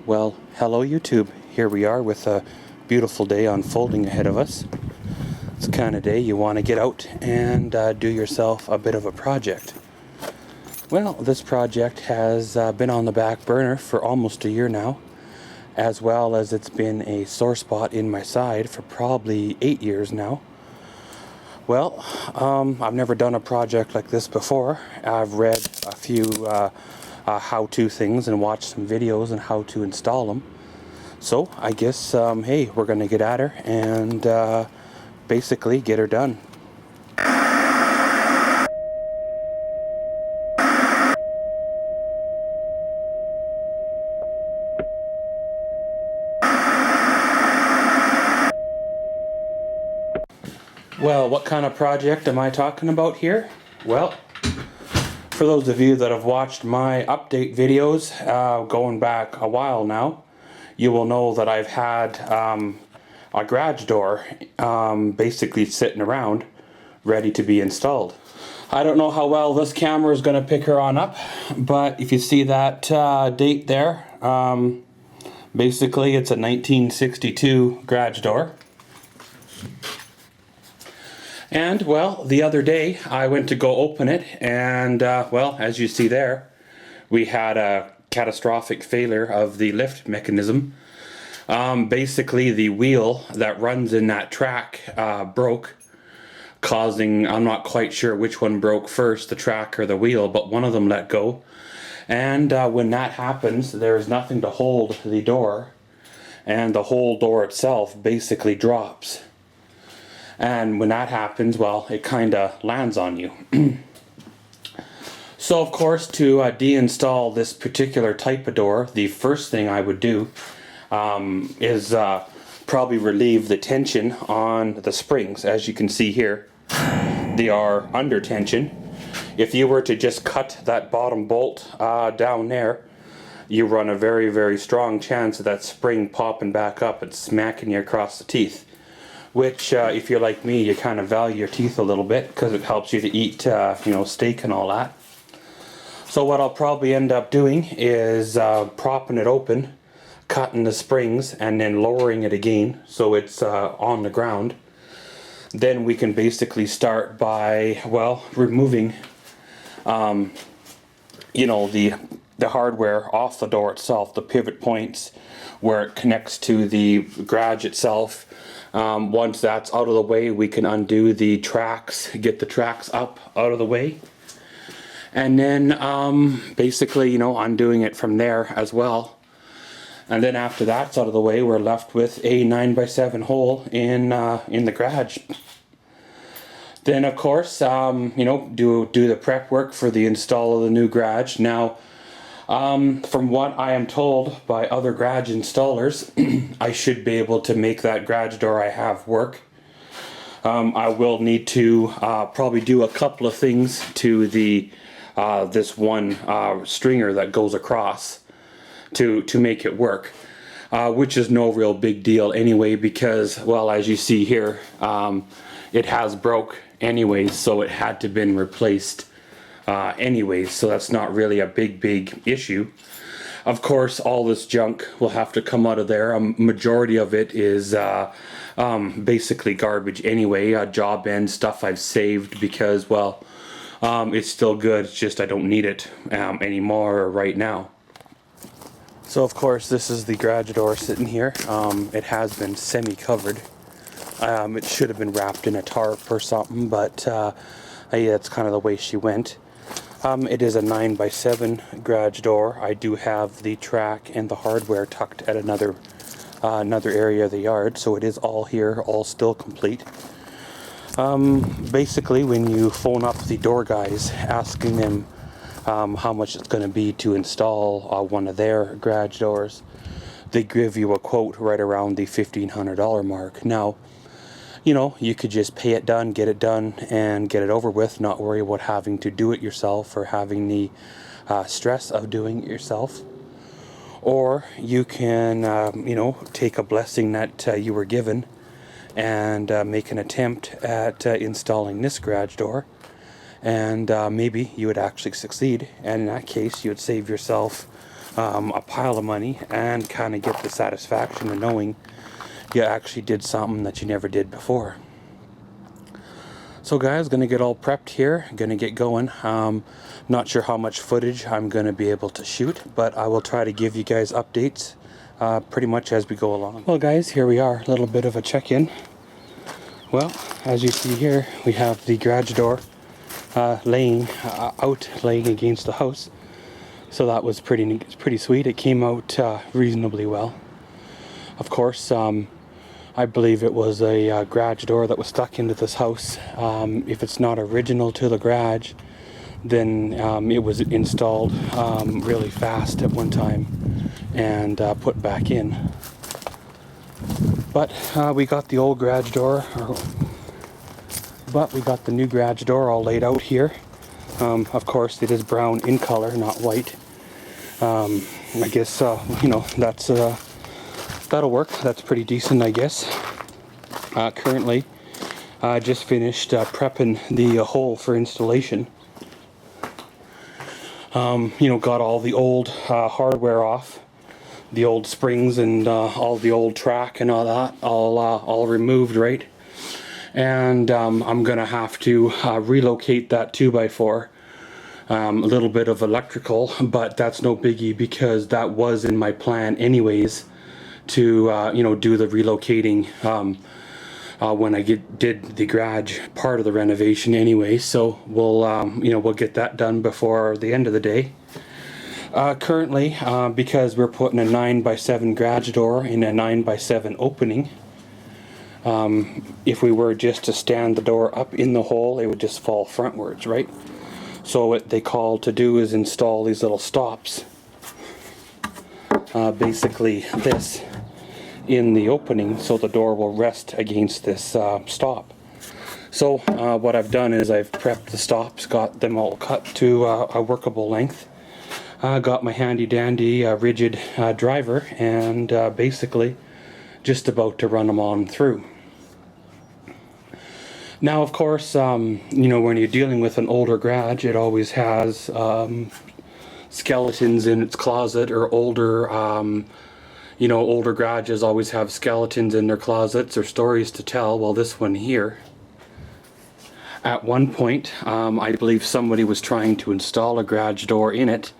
Well, hello YouTube. Here we are with a beautiful day unfolding ahead of us. It's the kind of day you want to get out and do yourself a bit of a project. Well, this project has been on the back burner for almost a year now, as well as it's been a sore spot in my side for probably 8 years now. Well, I've never done a project like this before. I've read a few how-to things and watched some videos on how to install them. So I guess, hey, we're going to get at her and basically get her done. Well, what kind of project am I talking about here? Well, for those of you that have watched my update videos going back a while now, you will know that I've had a garage door basically sitting around ready to be installed. I don't know how well this camera is going to pick her on up, but if you see that date there, basically it's a 1962 garage door. And, well, the other day I went to go open it and, well, as you see there, we had a catastrophic failure of the lift mechanism. Basically the wheel that runs in that track broke, causing, I'm not quite sure which one broke first, the track or the wheel, but one of them let go. And when that happens, there's nothing to hold the door, and the whole door itself basically drops. And when that happens, well, it kind of lands on you. So, of course, to deinstall this particular type of door, the first thing I would do is probably relieve the tension on the springs. As you can see here, they are under tension. If you were to just cut that bottom bolt down there, you run a very, very strong chance of that spring popping back up and smacking you across the teeth. Which, if you're like me, you kind of value your teeth a little bit because it helps you to eat, steak and all that. So what I'll probably end up doing is propping it open, cutting the springs, and then lowering it again so it's on the ground. Then we can basically start by, well, removing, the hardware off the door itself, the pivot points where it connects to the garage itself. Once that's out of the way, we can undo the tracks, get the tracks up out of the way. And then basically, undoing it from there as well. And then after that's out of the way, we're left with a 9x7 hole in the garage. Then of course, do the prep work for the install of the new garage. Now, from what I am told by other garage installers, I should be able to make that garage door I have work. I will need to probably do a couple of things to the this one stringer that goes across to make it work, which is no real big deal anyway because, well, as you see here, it has broke anyways, so it had to been replaced anyways, so that's not really a big issue. Of course, all this junk will have to come out of there. A majority of it is basically garbage anyway, job end stuff I've saved because, well, it's still good, it's just I don't need it anymore right now. So of course this is the garage door sitting here. It has been semi-covered. It should have been wrapped in a tarp or something, but yeah, that's kind of the way she went. It is a 9x7 garage door. I do have the track and the hardware tucked at another area of the yard, so it is all here, all still complete. Basically, when you phone up the door guys asking them how much it's going to be to install one of their garage doors, they give you a quote right around the $1,500 mark. Now, you could just pay it done, get it done, and get it over with, not worry about having to do it yourself or having the stress of doing it yourself. Or you can, take a blessing that you were given and make an attempt at installing this garage door, and maybe you would actually succeed, and in that case you would save yourself a pile of money and kind of get the satisfaction of knowing you actually did something that you never did before. So guys, gonna get all prepped here, gonna get going. Not sure how much footage I'm gonna be able to shoot, but I will try to give you guys updates pretty much as we go along. Well guys, here we are, a little bit of a check-in. Well, as you see here, we have the garage door laying against the house. So that was pretty sweet. It came out reasonably well. Of course, I believe it was a garage door that was stuck into this house. If it's not original to the garage, then it was installed really fast at one time and put back in. But we got the old garage door, but we got the new garage door all laid out here. Of course, it is brown in color, not white. I guess, you know, that's that'll work. That's pretty decent, I guess. Currently, I just finished prepping the hole for installation. You know, got all the old hardware off, the old springs and all the old track and all that, all removed, right? And I'm gonna have to relocate that 2x4. A little bit of electrical, but that's no biggie because that was in my plan anyways to you know, do the relocating when I did the garage part of the renovation anyway. So we'll you know, we'll get that done before the end of the day. Currently, because we're putting a 9x7 garage door in a 9x7 opening, if we were just to stand the door up in the hole, it would just fall frontwards, right? So what they call to do is install these little stops, basically this, in the opening so the door will rest against this stop. So what I've done is I've prepped the stops, got them all cut to a workable length. Got my handy dandy rigid driver and basically just about to run them on through. Now, of course, you know, when you're dealing with an older garage, it always has skeletons in its closet, or older, you know, older garages always have skeletons in their closets or stories to tell. Well, this one here, at one point, I believe somebody was trying to install a garage door in it,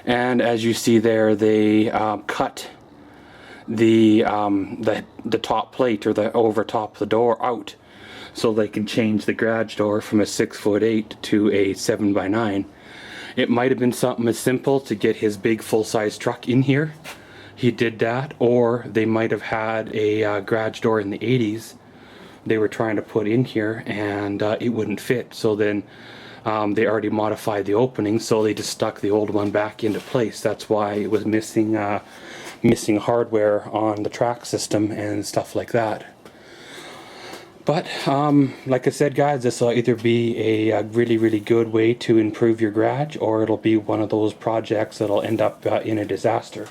and as you see there, they cut the top plate, or the over top of the door, out, so they can change the garage door from a 6'8" to a 7x9. It might have been something as simple to get his big full-size truck in here. He did that, or they might have had a garage door in the 80s they were trying to put in here, and it wouldn't fit. So then they already modified the opening, so they just stuck the old one back into place. That's why it was missing hardware on the track system and stuff like that. But like I said, guys, this will either be a really good way to improve your garage, or it'll be one of those projects that'll end up in a disaster.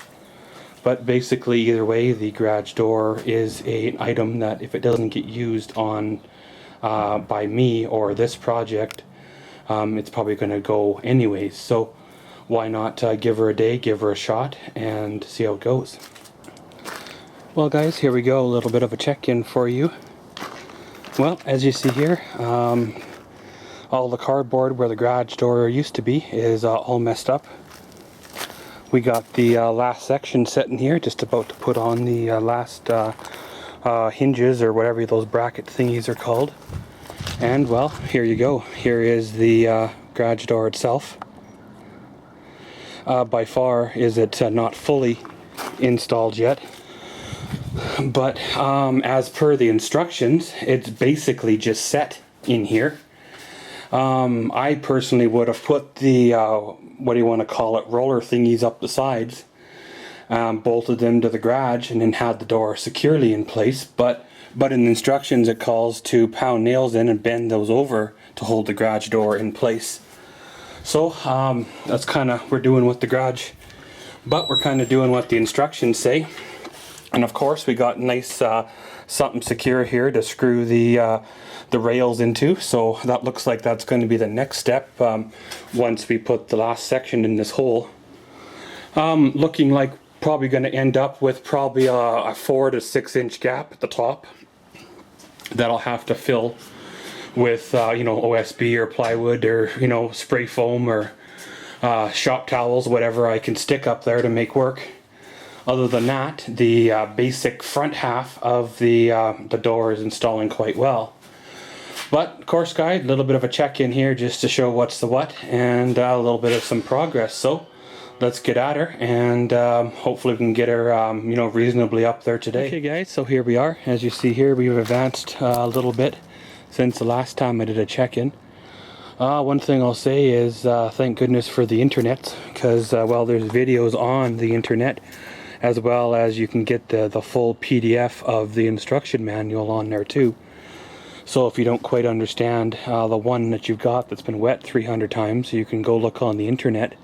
But basically, either way, the garage door is an item that if it doesn't get used on by me or this project, it's probably going to go anyways. So why not give her a day, give her a shot, and see how it goes. Well guys, here we go, a little bit of a check-in for you. Well, as you see here, all the cardboard where the garage door used to be is all messed up. We got the last section set in here, just about to put on the last hinges, or whatever those bracket thingies are called. And well, here you go. Here is the garage door itself. By far is it not fully installed yet. But as per the instructions, it's basically just set in here. I personally would have put the, what do you want to call it, roller thingies up the sides, bolted them to the garage, and then had the door securely in place. But in the instructions it calls to pound nails in and bend those over to hold the garage door in place. So that's kind of, we're doing with the garage, but we're kind of doing what the instructions say. And of course we got nice something secure here to screw the rails into, so that looks like that's going to be the next step once we put the last section in this hole. Looking like probably going to end up with probably a 4 to 6 inch gap at the top that I'll have to fill with you know, OSB or plywood or, you know, spray foam or shop towels, whatever I can stick up there to make work. Other than that, the basic front half of the door is installing quite well. But of course, guys, a little bit of a check-in here just to show what's the what, and a little bit of some progress. So let's get at her, and hopefully we can get her you know, reasonably up there today. Okay guys, so here we are. As you see here, we've advanced a little bit since the last time I did a check-in. One thing I'll say is thank goodness for the internet, because well, there's videos on the internet, as well as you can get the full PDF of the instruction manual on there too. So if you don't quite understand the one that you've got that's been wet 300 times, you can go look on the internet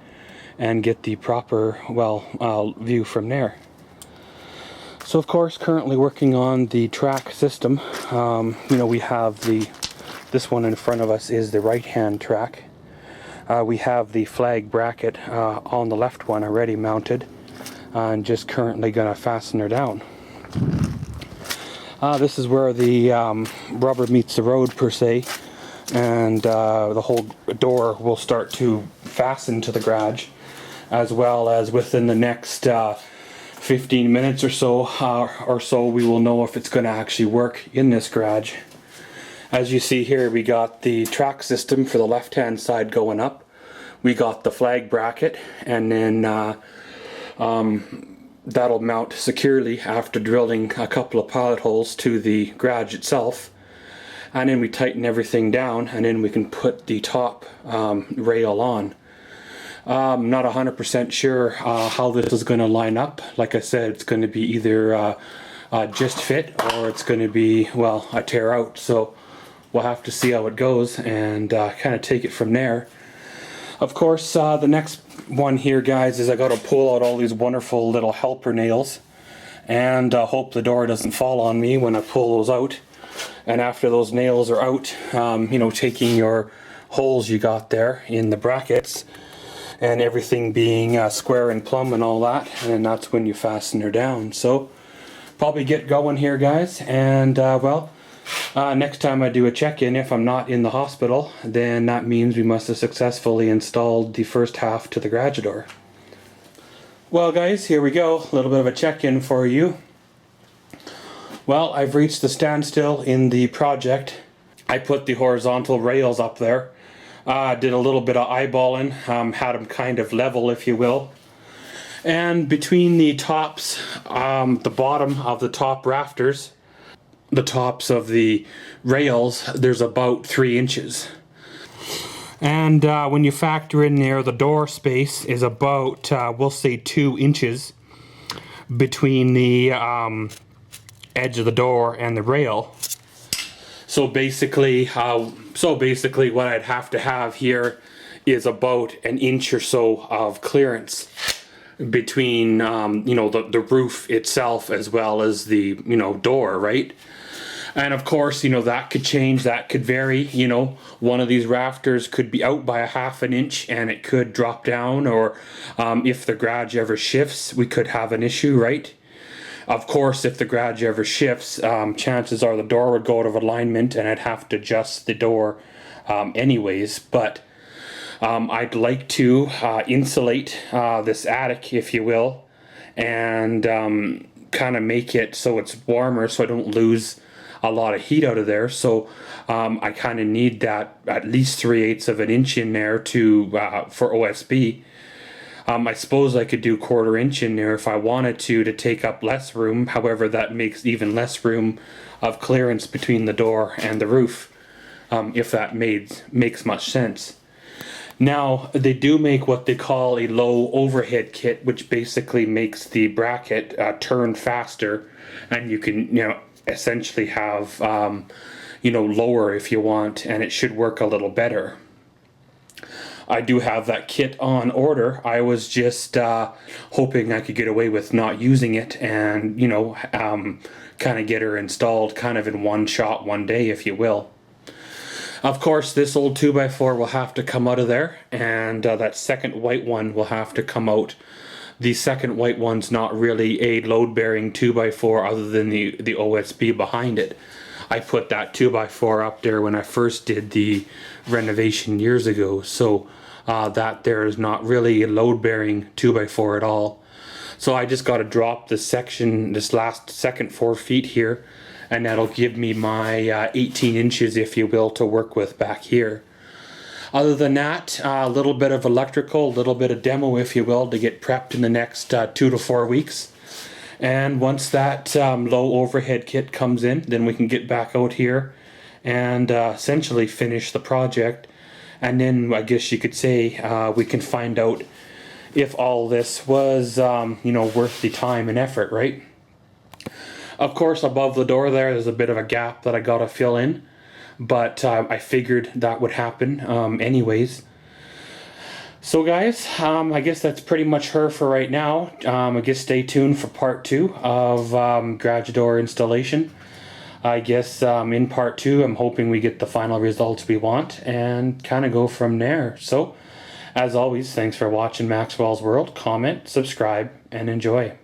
and get the proper, well, view from there. So of course, currently working on the track system. You know, we have this one in front of us is the right-hand track. We have the flag bracket on the left one already mounted, and just currently gonna fasten her down. This is where the rubber meets the road per se, and the whole door will start to fasten to the garage, as well as within the next 15 minutes or so, we will know if it's going to actually work in this garage. As you see here, we got the track system for the left hand side going up. We got the flag bracket, and then that'll mount securely after drilling a couple of pilot holes to the garage itself, and then we tighten everything down, and then we can put the top rail on. I'm not 100% sure how this is going to line up. Like I said, it's going to be either just fit, or it's going to be, well, a tear out, so we'll have to see how it goes and kind of take it from there. Of course, the next one here, guys, is I got to pull out all these wonderful little helper nails, and hope the door doesn't fall on me when I pull those out. And after those nails are out, you know, taking your holes you got there in the brackets and everything being square and plumb and all that, and that's when you fasten her down. So probably get going here, guys, and well, next time I do a check-in, if I'm not in the hospital, then that means we must have successfully installed the first half to the garage door. Well guys, here we go, a little bit of a check-in for you. Well, I've reached the standstill in the project. I put the horizontal rails up there, did a little bit of eyeballing, had them kind of level, if you will. And between the tops, the bottom of the top rafters, the tops of the rails, there's about 3 inches. And when you factor in there, the door space is about, we'll say 2 inches between the edge of the door and the rail. So basically what I'd have to have here is about 1 inch or so of clearance between you know, the roof itself as well as the, you know, door, right? And of course, you know, that could change, that could vary. You know, one of these rafters could be out by a 1/2 inch and it could drop down, or if the garage ever shifts, we could have an issue, right? Of course, if the garage ever shifts, chances are the door would go out of alignment and I'd have to adjust the door anyways. But I'd like to insulate this attic, if you will, and kind of make it so it's warmer, so I don't lose a lot of heat out of there. So I kind of need that at least 3/8 of an inch in there to for OSB. I suppose I could do 1/4 inch in there if I wanted to take up less room. However, that makes even less room of clearance between the door and the roof, if that makes much sense. Now, they do make what they call a low overhead kit, which basically makes the bracket turn faster, and you can, you know, essentially have, you know, lower if you want, and it should work a little better. I do have that kit on order. I was just hoping I could get away with not using it and, you know, kind of get her installed kind of in one shot, one day, if you will. Of course, this old 2x4 will have to come out of there, and that second white one will have to come out the second white one's not really a load-bearing 2x4 other than the OSB behind it. I put that 2x4 up there when I first did the renovation years ago, so that there is not really a load-bearing 2x4 at all. So I just got to drop this section, this last second 4 feet here, and that'll give me my 18 inches, if you will, to work with back here. Other than that, a little bit of electrical, a little bit of demo, if you will, to get prepped in the next 2 to 4 weeks. And once that low overhead kit comes in, then we can get back out here and essentially finish the project. And then I guess you could say we can find out if all this was, you know, worth the time and effort, right? Of course, above the door there's a bit of a gap that I gotta fill in, but I figured that would happen anyways. So guys, I guess that's pretty much her for right now. I guess stay tuned for part 2 of garage door installation. I guess in part 2 I'm hoping we get the final results we want and kind of go from there. So as always, thanks for watching Maxwell's World. Comment, subscribe, and enjoy.